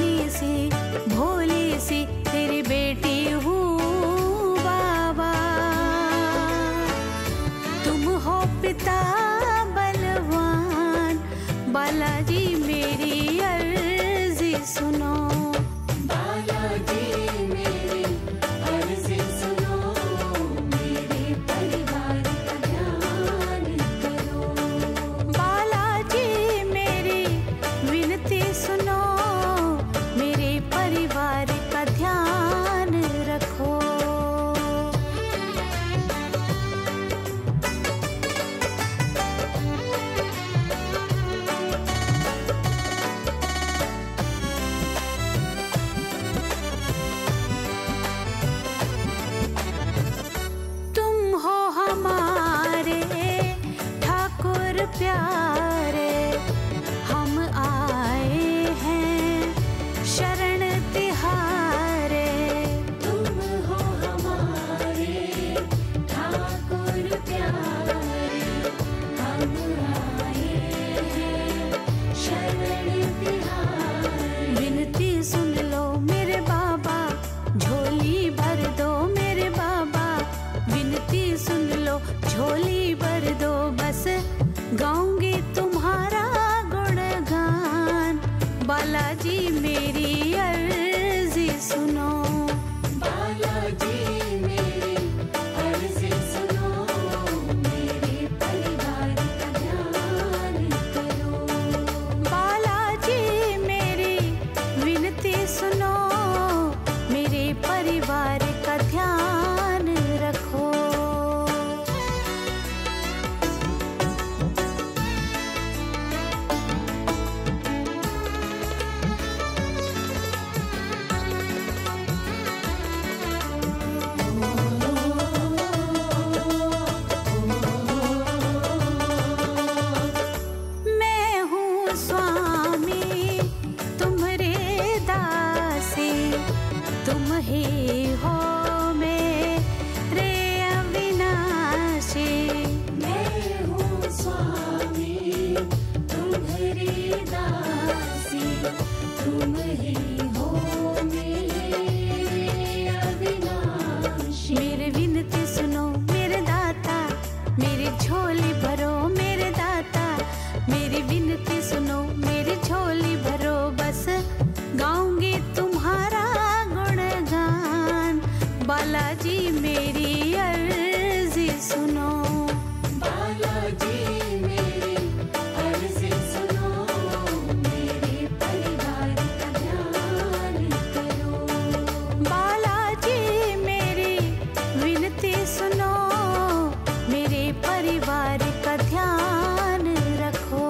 नन्ही सी भोली सी तेरी बेटी हूँ बाबा। तुम हो पिता बलवान, बालाजी मेरी अर्जी सुनो। बालाजी मेरी अर्जी सुनो, मेरे परिवार का ध्यान करो। बालाजी मेरी विनती सुनो, मेरे परिवार का ध्यान रखो। प्यारे हम आए हैं शरण तिहारे। तुम हो हमारे ठाकुर प्यारे, हम आए हैं शरण तिहारे। विनती सुन लो मेरे बाबा, झोली भर दो मेरे बाबा। विनती सुन लो झोली भर दो, बस गाऊंगी तुम्हारा गुणगान। बालाजी मेरी अर्जी सुनो। बालाजी मेरी अर्जी सुनो, मेरे परिवार का ध्यान करो। बालाजी मेरी विनती सुनो, मेरे परिवार का ध्यान रखो। तुम ही हो मेरे अविनाशी। मैं हूँ स्वामी तुम्हारी दासी, तुम ही हो मेरे अविनाशी। मेरी विनती सुनो मेरे दाता, मेरी झोली भरो मेरे दाता। मेरी विनती सुनो मेरी झोली भरो, बस गाऊंगी तुम्हारा गुणगान। बालाजी मेरी अर्जी सुनो। बालाजी मेरी अर्जी सुनो, मेरे परिवार का ध्यान करो। बालाजी मेरी विनती सुनो, मेरे परिवार का ध्यान रखो।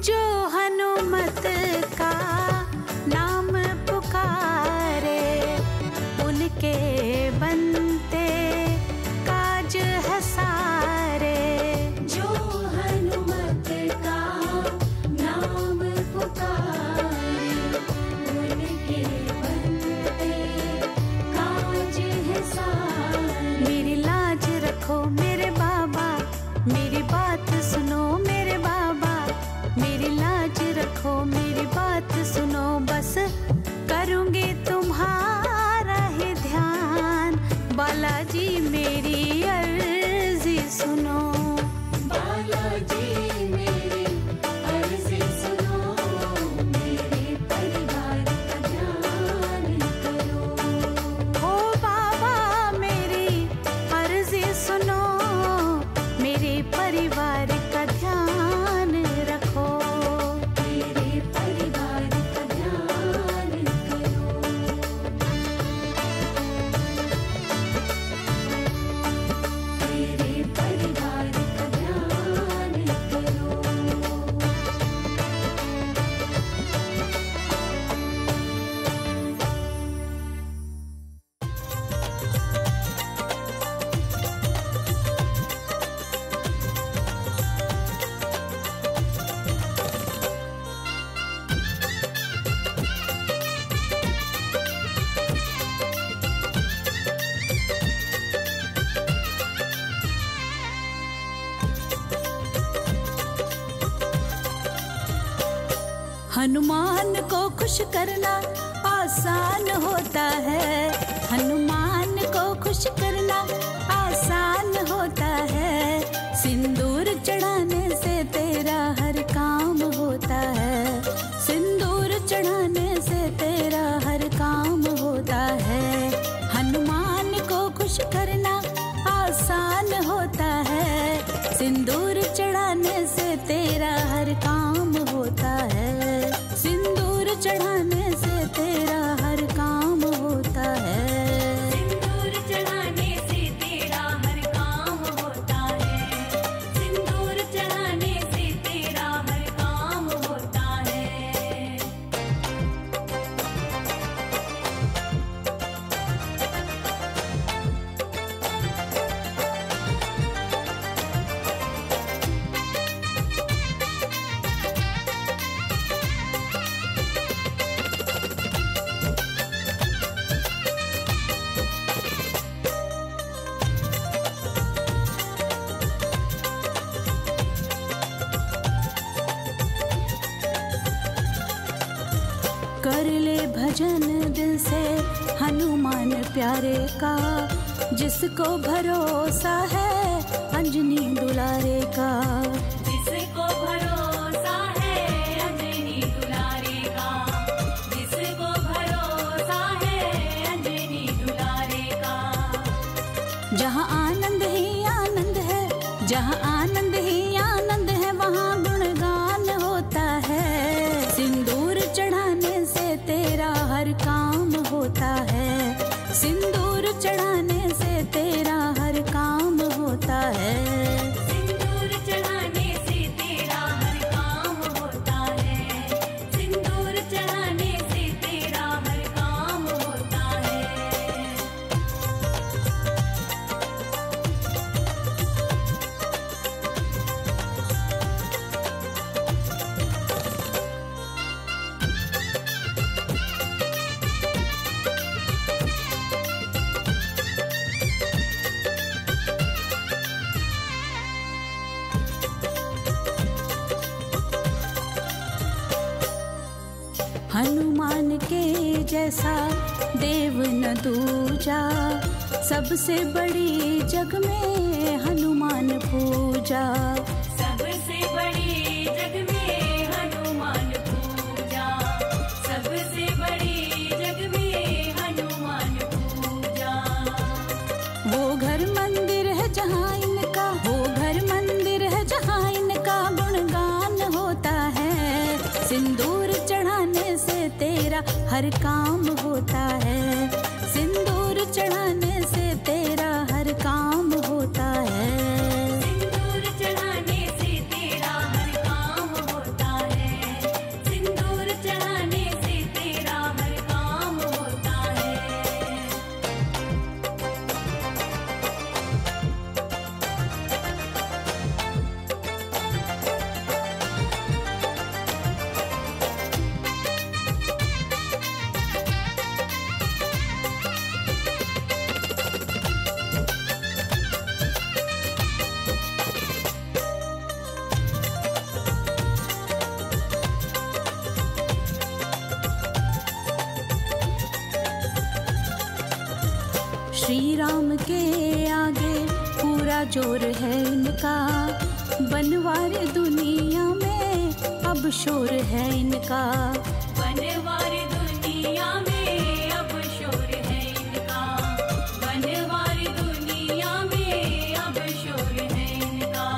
जो हनुमत का नाम पुकारे, उनके बनते काज है सारे। जो हनुमत का नाम पुकारे, उनके बनते काज है सारे। मेरी लाज रखो मेरे बाबा, मेरी बात सुनो मेरे बाबा। मेरी लाज रखो मेरी बात सुनो, बस करूंगी तुम्हारा ही ध्यान। बालाजी मेरी अर्जी सुनो। बालाजी मेरी अर्जी सुनो, मेरे परिवार का ध्यान करो। ओ बाबा मेरी अर्जी सुनो, मेरे परिवार का ध्यान रखो। मेरे परिवार का हनुमान को खुश करना आसान होता है, हनुमान को खुश करना आसान होता है। सिंदूर चढ़ाने से तेरा हर काम होता है, सिंदूर चढ़ाने से तेरा हर काम होता है। हनुमान को खुश करना आसान होता है, सिंदूर चढ़ाने से तेरा हर काम होता है, सिंदूर चढ़ाने से तेरा हर काम होता है। सिंदूर चढ़ाने से तेरा हर काम होता है, सिंदूर चढ़ाने से तेरा हर काम होता है। कर ले भजन दिल से हनुमान प्यारे का, जिसको भरोसा है अंजनी दुलारे का। जिसको भरोसा है अंजनी दुलारे का, जिसको भरोसा है अंजनी दुलारे का। जहाँ आनंद ही आनंद है, जहाँ आनंद ही आनंद है, वहाँ गुणगान होता है। सिंदूर चढ़ाने से तेरा हर काम होता है, सिंदूर चढ़ाने से तेरा हर काम होता है। सिंदूर चढ़ाने से तेरा हर काम होता है, सिंदूर चढ़ाने से तेरा हर काम होता है। हनुमान के जैसा देव न दूजा, सबसे बड़ी जग में हनुमान पूजा। सबसे बड़ी जग में हनुमान पूजा, सबसे बड़ी जग में हनुमान पूजा। वो घर मंदिर है जहाँ इनका, वो घर मंदिर है जहाँ इनका गुणगान होता है। सिंदूर चढ़ाने से तेरा हर काम होता है, सिंदूर चढ़ाने से तेरा हर काम होता है। सिंदूर चढ़ाने से तेरा हर काम होता है, सिंदूर चढ़ाने से तेरा हर काम होता है। श्री राम के आगे पूरा जोर है इनका, बनवार दुनिया में अब शोर है इनका। बनवार दुनिया में अब शोर है इनका, बनवार दुनिया में अब शोर है इनका।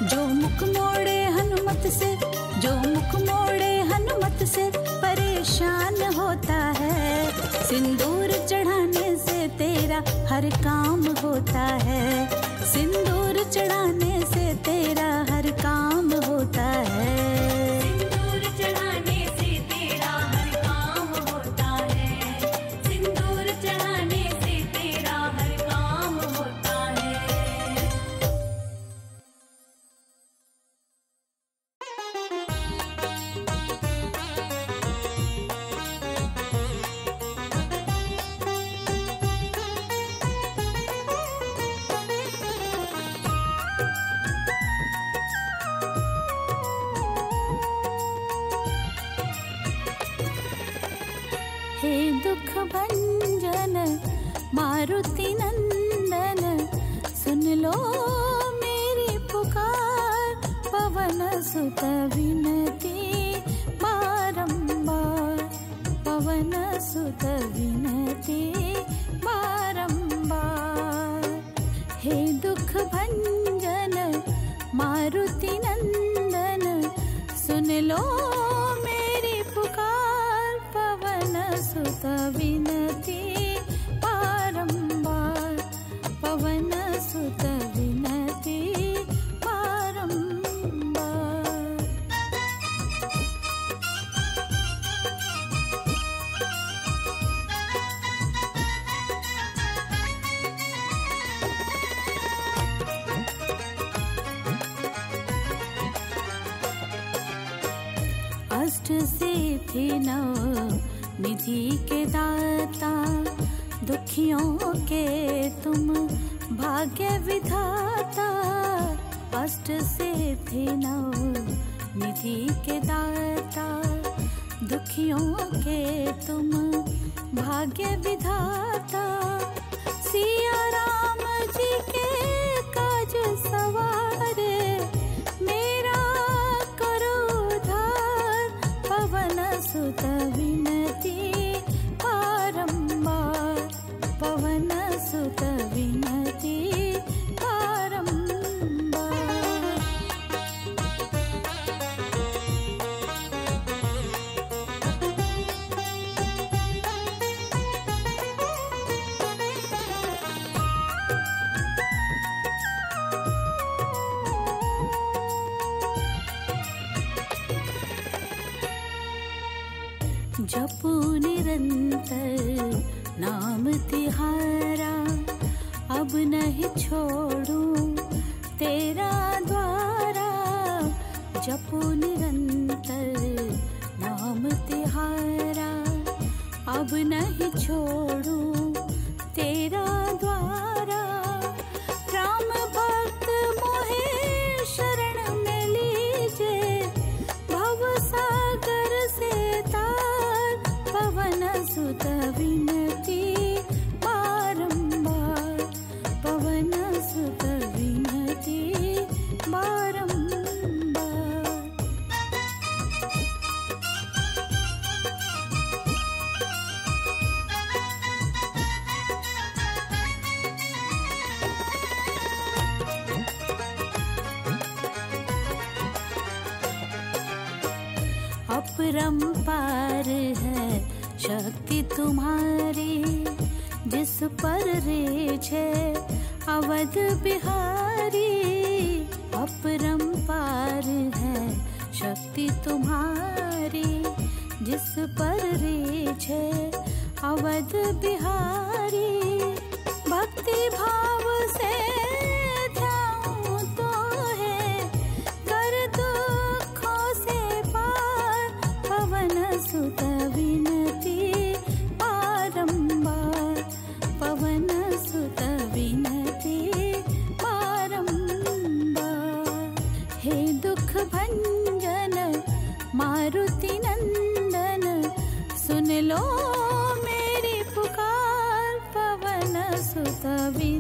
जो मुख मोड़े हनुमत से, जो मुख मोड़े हनुमत से परेशान होता है। सिंदूर चढ़ाने से तेरा हर काम होता है, सिंदूर चढ़ाने से तेरा हर काम होता है। सिंदूर चढ़ाने से तेरा हर काम होता है, सिंदूर चढ़ाने से तेरा हर काम होता है। हे दुख भंजन मारुति नंदन, सुन लो मेरी पुकार। पवन सुत विनती बारंबार, पवन सुत विनती बारंबार। हे दुख भंजन मारुति नंदन, सुन लो मेरी पुकार। पवन सुत विनती बारंबार, पवन सुत विनती बारंबार। अष्ट सिद्धि नव निधि के दाता, दुखियों के तुम भाग्य विधाता। अष्ट सिद्धि नव निधि के दाता, दुखियों के तुम भाग्य विधाता। सिया राम जी के काज सवारे, मेरा करो उद्धार। पवन सुत विनती बारंबार, पवन सुत विनती बारंबार। जपू निरंतर नाम तिहारा, अब नहीं छोड़ूं तेरा द्वारा। जपू निरंतर नाम तिहारा, अब नहीं छोड़ूं तेरा द्वारा। राम भक्त मोहे शरण में लीजे, भव सागर से तार। पवन सुत विनती बारंबार, पवन सुत विनती बारंबार। अपरंपार है शक्ति तुम्हारी, जिस पर रेछे अवध बिहारी। अपरंपार है शक्ति तुम्हारी, जिस पर रेछे अवध बिहारी। भक्ति भाव से ध्याऊं तो है, कर दुखों से पार। पवन सुत विनती बारंबार, पवन सुत विनती बारंबार। हे दुख भंजन मारुति नंदन, सुन लो मेरी पुकार। पवन सुत विनती